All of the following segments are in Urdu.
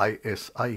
ISI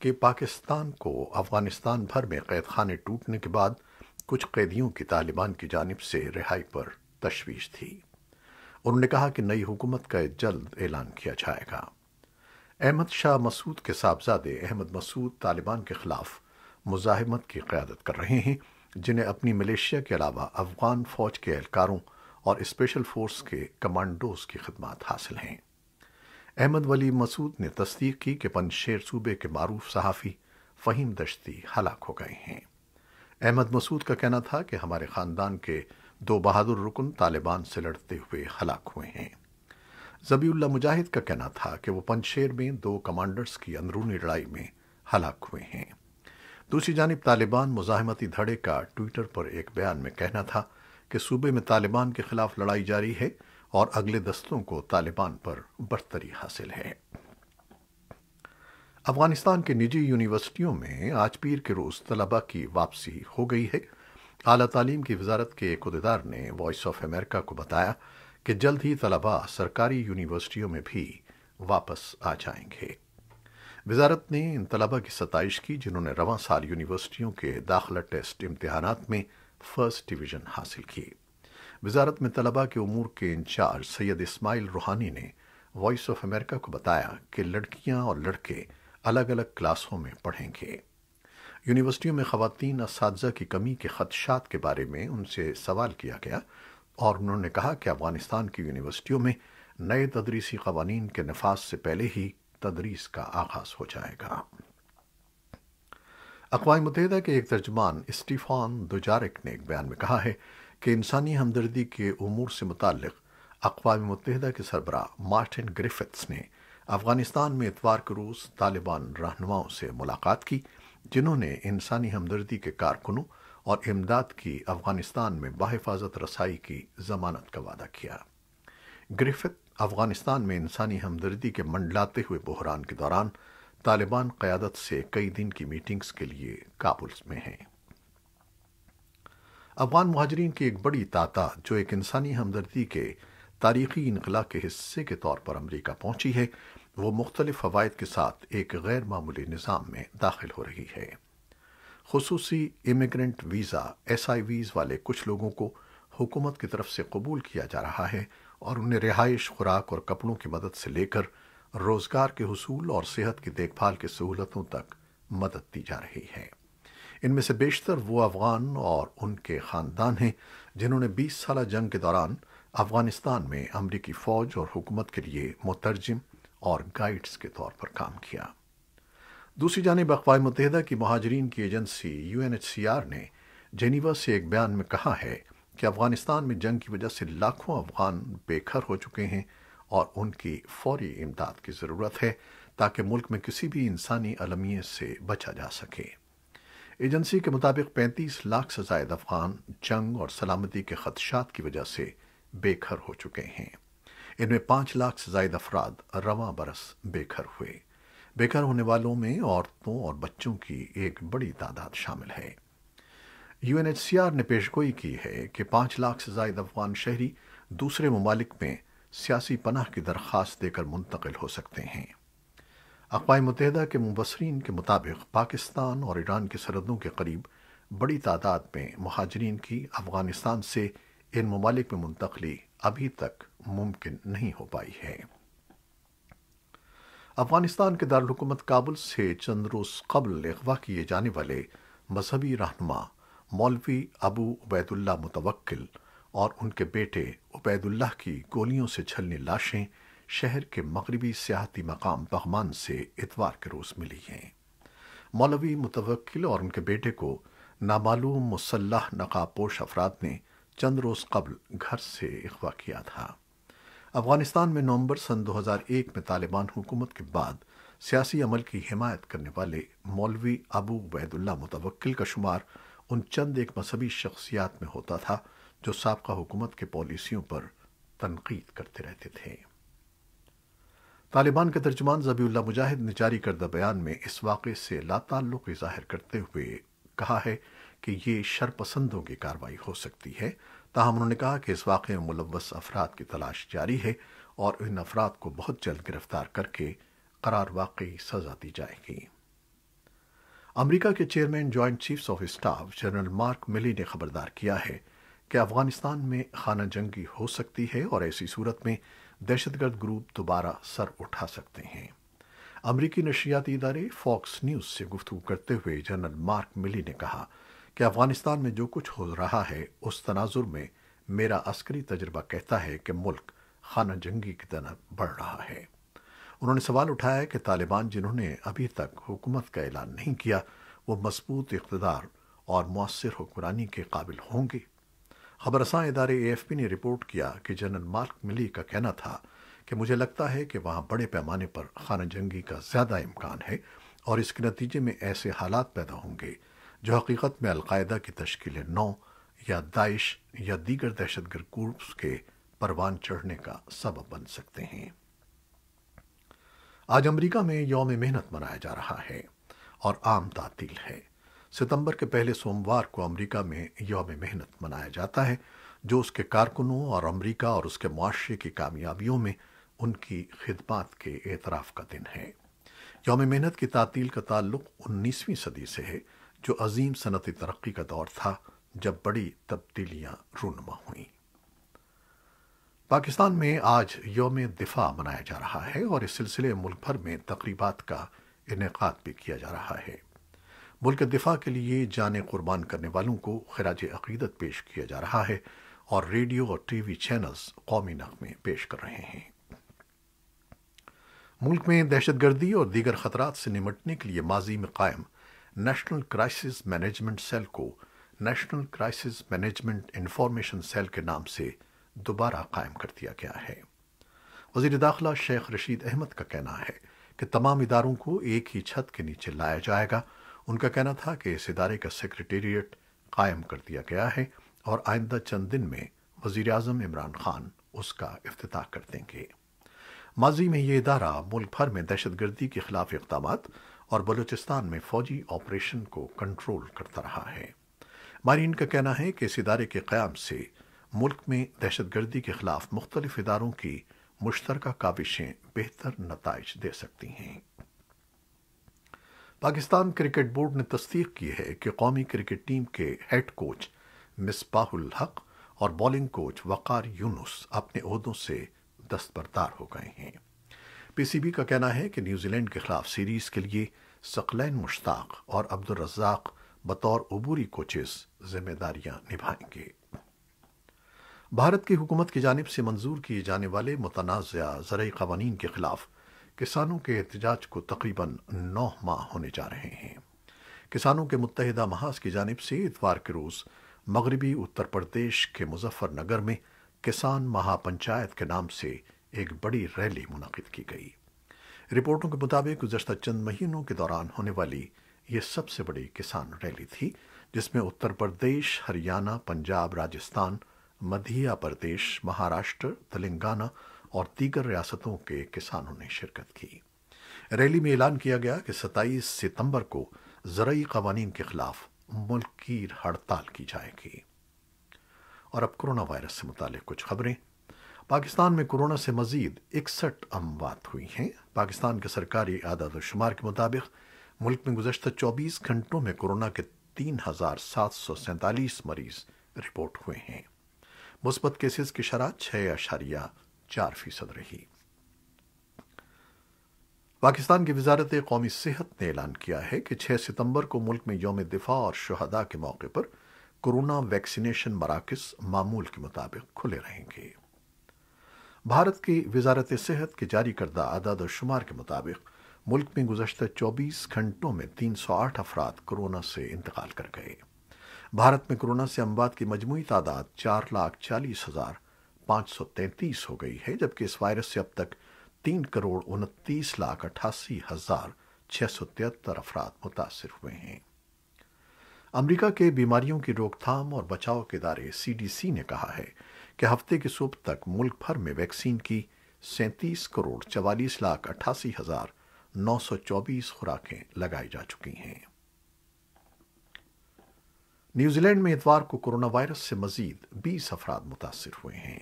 کہ پاکستان کو افغانستان بھر میں قید خانے ٹوٹنے کے بعد کچھ قیدیوں کی طالبان کی جانب سے رہائی پر تشویش تھی۔ انہوں نے کہا کہ نئی حکومت کا جلد اعلان کیا جائے گا۔ احمد شاہ مسعود کے صاحبزادے احمد مسعود طالبان کے خلاف مزاحمت کی قیادت کر رہے ہیں، جنہیں اپنی ملیشیا کے علاوہ افغان فوج کے اہلکاروں اور اسپیشل فورس کے کمانڈوز کی خدمات حاصل ہیں۔ احمد ولی مسعود نے تصدیق کی کہ پنجشیر صوبے کے معروف صحافی فہیم دشتی ہلاک ہو گئے ہیں۔ احمد مسعود کا کہنا تھا کہ ہمارے خاندان کے 2 بہادر رکن طالبان سے لڑتے ہوئے ہلاک ہوئے ہیں۔ ذبیح اللہ مجاہد کا کہنا تھا کہ وہ پنجشیر میں 2 کمانڈرز کی اندرونی لڑائی میں ہلاک ہوئے ہیں۔ دوسری جانب طالبان مزاحمتی دھڑے کا ٹویٹر پر ایک بیان میں کہنا تھا کہ صوبے میں طالبان کے خلاف لڑائی جاری ہے اور اگلے دستوں کو طالبان پر برتری حاصل ہے۔ افغانستان کے نجی یونیورسٹیوں میں آج پیر کے روز طلباء کی واپسی ہو گئی ہے۔ اعلیٰ تعلیم کی وزارت کے ایک عہدیدار نے وائس آف امریکہ کو بتایا کہ جلد ہی طلباء سرکاری یونیورسٹیوں میں بھی واپس آ جائیں گے۔ وزارت نے ان طلباء کی ستائش کی جنہوں نے رواں سال یونیورسٹیوں کے داخلہ ٹیسٹ امتحانات میں فرسٹ ڈویژن حاصل کی۔ وزارت میں طلباء کے امور کے انچارج سید اسماعیل روحانی نے وائس آف امریکہ کو بتایا کہ لڑکیاں اور لڑکے الگ الگ کلاسوں میں پڑھیں گے۔ یونیورسٹیوں میں خواتین اساتذہ کی کمی کے خدشات کے بارے میں ان سے سوال کیا گیا اور انہوں نے کہا کہ افغانستان کی یونیورسٹیوں میں نئے تدریسی قوانین کے نفاذ سے پہلے ہی تدریس کا آغاز ہو جائے گا۔ اقوام متحدہ کے ایک ترجمان اسٹیفان دوجارک نے ایک بیان میں کہا ہے کہ انسانی ہمدردی کے امور سے متعلق اقوام متحدہ کے سربراہ مارٹن گریفتس نے افغانستان میں اتوار کے روز طالبان رہنماؤں سے ملاقات کی، جنہوں نے انسانی ہمدردی کے کارکنوں اور امداد کی افغانستان میں بحفاظت رسائی کی ضمانت کا وعدہ کیا۔ گریفت افغانستان میں انسانی ہمدردی کے منڈلاتے ہوئے بحران کے دوران طالبان قیادت سے کئی دن کی میٹنگز کے لیے کابل میں ہیں۔ افغان مہاجرین کی ایک بڑی تعداد جو ایک انسانی ہمدردی کے تاریخی انخلا کے حصے کے طور پر امریکہ پہنچی ہے، وہ مختلف فوائد کے ساتھ ایک غیر معمولی نظام میں داخل ہو رہی ہے۔ خصوصی امیگرنٹ ویزا ایس آئی ویز والے کچھ لوگوں کو حکومت کی طرف سے قبول کیا جا رہا ہے اور انہیں رہائش، خوراک اور کپڑوں کی مدد سے لے کر روزگار کے حصول اور صحت کی دیکھ بھال کی سہولتوں تک مدد دی جا رہی ہے۔ ان میں سے بیشتر وہ افغان اور ان کے خاندان ہیں جنہوں نے 20 سالہ جنگ کے دوران افغانستان میں امریکی فوج اور حکومت کے لیے مترجم اور گائیڈز کے طور پر کام کیا۔ دوسری جانب اقوام متحدہ کی مہاجرین کی ایجنسی UNHCR نے جنیوا سے ایک بیان میں کہا ہے کہ افغانستان میں جنگ کی وجہ سے لاکھوں افغان بے گھر ہو چکے ہیں اور ان کی فوری امداد کی ضرورت ہے تاکہ ملک میں کسی بھی انسانی المیے سے بچا جا سکے۔ ایجنسی کے مطابق 35 لاکھ سے زائد افغان جنگ اور سلامتی کے خدشات کی وجہ سے بے گھر ہو چکے ہیں۔ ان میں 5 لاکھ سے زائد افراد رواں برس بے گھر ہوئے۔ بے گھر ہونے والوں میں عورتوں اور بچوں کی ایک بڑی تعداد شامل ہے۔ UNHCR نے پیشگوئی کی ہے کہ 5 لاکھ سے زائد افغان شہری دوسرے ممالک میں سیاسی پناہ کی درخواست دے کر منتقل ہو سکتے ہیں۔ اقوام متحدہ کے مبصرین کے مطابق پاکستان اور ایران کی سرحدوں کے قریب بڑی تعداد میں مہاجرین کی افغانستان سے ان ممالک میں منتقلی ابھی تک ممکن نہیں ہو پائی ہے۔ افغانستان کے دارالحکومت کابل سے چند روز قبل اغوا کیے جانے والے مذہبی رہنما مولوی ابو عبید اللہ متوکل اور ان کے بیٹے عبید اللہ کی گولیوں سے چھلنی لاشیں شہر کے مغربی سیاحتی مقام پغمان سے اتوار کے روز ملی ہیں۔ مولوی متوکل اور ان کے بیٹے کو نامعلوم مسلح نقاب پوش افراد نے چند روز قبل گھر سے اغوا کیا تھا۔ افغانستان میں نومبر سن 2001 میں طالبان حکومت کے بعد سیاسی عمل کی حمایت کرنے والے مولوی ابو عبید اللہ متوکل کا شمار ان چند ایک مذہبی شخصیات میں ہوتا تھا جو سابقہ حکومت کے پالیسیوں پر تنقید کرتے رہتے تھے۔ طالبان کے ترجمان ذبیح اللہ مجاہد نے جاری کردہ بیان میں اس واقعے سے لا تعلق ظاہر کرتے ہوئے کہا ہے کہ یہ شرپسندوں کی کارروائی ہو سکتی ہے، تاہم انہوں نے کہا کہ اس واقعے میں ملوث افراد کی تلاش جاری ہے اور ان افراد کو بہت جلد گرفتار کر کے قرار واقعی سزا دی جائے گی۔ امریکہ کے chairman joint chiefs of staff general mark ملی نے خبردار کیا ہے کہ افغانستان میں خانہ جنگی ہو سکتی ہے اور ایسی صورت میں دہشت گرد گروپ دوبارہ سر اٹھا سکتے ہیں۔ امریکی نشریاتی ادارے فاکس نیوز سے گفتگو کرتے ہوئے جنرل مارک ملی نے کہا کہ افغانستان میں جو کچھ ہو رہا ہے اس تناظر میں میرا عسکری تجربہ کہتا ہے کہ ملک خانہ جنگی کی طرف بڑھ رہا ہے۔ انہوں نے سوال اٹھایا کہ طالبان جنہوں نے ابھی تک حکومت کا اعلان نہیں کیا وہ مضبوط اقتدار اور مؤثر حکمرانی کے قابل ہوں گے۔ خبر رساں ادارے اے ایف پی نے رپورٹ کیا کہ جنرل مارک ملی کا کہنا تھا کہ مجھے لگتا ہے کہ وہاں بڑے پیمانے پر خانہ جنگی کا زیادہ امکان ہے اور اس کے نتیجے میں ایسے حالات پیدا ہوں گے جو حقیقت میں القاعدہ کی تشکیل نو یا داعش یا دیگر دہشت گرد گروپس کے پروان چڑھنے کا سبب بن سکتے ہیں۔ آج امریکہ میں یوم محنت منایا جا رہا ہے اور عام تعطیل ہے۔ ستمبر کے پہلے سوموار کو امریکہ میں یوم محنت منایا جاتا ہے جو اس کے کارکنوں اور امریکہ اور اس کے معاشرے کی کامیابیوں میں ان کی خدمات کے اعتراف کا دن ہے۔ یوم محنت کی تعطیل کا تعلق 19ویں صدی سے ہے جو عظیم صنعتی ترقی کا دور تھا جب بڑی تبدیلیاں رونما ہوئیں۔ پاکستان میں آج یوم دفاع منایا جا رہا ہے اور اس سلسلے ملک بھر میں تقریبات کا انعقاد بھی کیا جا رہا ہے۔ ملک دفاع کے لیے جانیں قربان کرنے والوں کو خراج عقیدت پیش کیا جا رہا ہے اور ریڈیو اور ٹی وی چینلز قومی نغمے پیش کر رہے ہیں۔ ملک میں دہشت گردی اور دیگر خطرات سے نمٹنے کے لیے ماضی میں قائم نیشنل کرائسس مینجمنٹ سیل کو national crisis management information cell کے نام سے دوبارہ قائم کر دیا گیا ہے۔ وزیر داخلہ شیخ رشید احمد کا کہنا ہے کہ تمام اداروں کو ایک ہی چھت کے نیچے لایا جائے گا۔ ان کا کہنا تھا کہ اس ادارے کا سیکریٹریٹ قائم کر دیا گیا ہے اور آئندہ چند دن میں وزیر اعظم عمران خان اس کا افتتاح کر دیں گے۔ ماضی میں یہ ادارہ ملک بھر میں دہشت گردی کے خلاف اقدامات اور بلوچستان میں فوجی آپریشن کو کنٹرول کرتا رہا ہے۔ ماہرین کا کہنا ہے کہ اس ادارے کے قیام سے ملک میں دہشت گردی کے خلاف مختلف اداروں کی مشترکہ کاوشیں بہتر نتائج دے سکتی ہیں۔ پاکستان کرکٹ بورڈ نے تصدیق کی ہے کہ قومی کرکٹ ٹیم کے ہیڈ کوچ مصباح الحق اور بولنگ کوچ وقار یونس اپنے عہدوں سے دستبردار ہو گئے ہیں۔ پی سی بی کا کہنا ہے کہ نیوزی لینڈ کے خلاف سیریز کے لیے ثقلین مشتاق اور عبدالرزاق بطور عبوری کوچز ذمہ داریاں نبھائیں گے۔ بھارت کی حکومت کی جانب سے منظور کیے جانے والے متنازع زرعی قوانین کے خلاف کسانوں کے احتجاج کو تقریباً 9 ماہ ہونے جا رہے ہیں۔ کسانوں کے متحدہ محاذ کی جانب سے اتوار کے روز مغربی اتر پردیش کے مظفر نگر میں کسان مہا پنچایت کے نام سے ایک بڑی ریلی منعقد کی گئی۔ رپورٹوں کے مطابق گزشتہ چند مہینوں کے دوران ہونے والی یہ سب سے بڑی کسان ریلی تھی جس میں اتر پردیش، ہریانہ، پنجاب، راجستھان، مدھیہ پردیش، مہاراشٹر، تلنگانہ اور دیگر ریاستوں کے کسانوں نے شرکت کی۔ ریلی میں اعلان کیا گیا کہ 27 ستمبر کو زرعی قوانین کے خلاف ملک کی ہڑتال کی جائے گی۔ اور اب کورونا وائرس سے متعلق کچھ خبریں۔ پاکستان میں کورونا سے مزید 61 اموات ہوئی ہیں۔ پاکستان کے سرکاری اعداد و شمار کے مطابق ملک میں گزشتہ 24 گھنٹوں میں کورونا کے 3747 مریض رپورٹ ہوئے ہیں۔ مثبت کیسز کی شرح 6.4% رہی۔ پاکستان کی وزارت قومی صحت نے اعلان کیا ہے کہ 6 ستمبر کو ملک میں یوم دفاع اور شہداء کے موقع پر کورونا ویکسینیشن مراکز معمول کے مطابق کھلے رہیں گے۔ بھارت کی وزارت صحت کے جاری کردہ اعداد و شمار کے مطابق ملک میں گزشتہ 24 گھنٹوں میں 308 افراد کورونا سے انتقال کر گئے۔ بھارت میں کورونا سے اموات کی مجموعی تعداد 4,40,533 ہو گئی ہے، جبکہ اس وائرس سے اب تک 3,29,88,673 افراد متاثر ہوئے ہیں۔ امریکہ کے بیماریوں کی روک تھام اور بچاؤ کے ادارے CDC نے کہا ہے کہ ہفتے کی صبح تک ملک بھر میں ویکسین کی 37,44,88,924 خوراکیں لگائی جا چکی ہیں۔ نیوزی لینڈ میں اتوار کو کورونا وائرس سے مزید 20 افراد متاثر ہوئے ہیں۔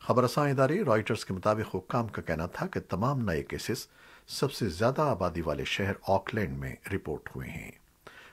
خبر رساں ادارے رائٹرز کے مطابق حکام کا کہنا تھا کہ تمام نئے کیسز سب سے زیادہ آبادی والے شہر آکلینڈ میں رپورٹ ہوئے ہیں۔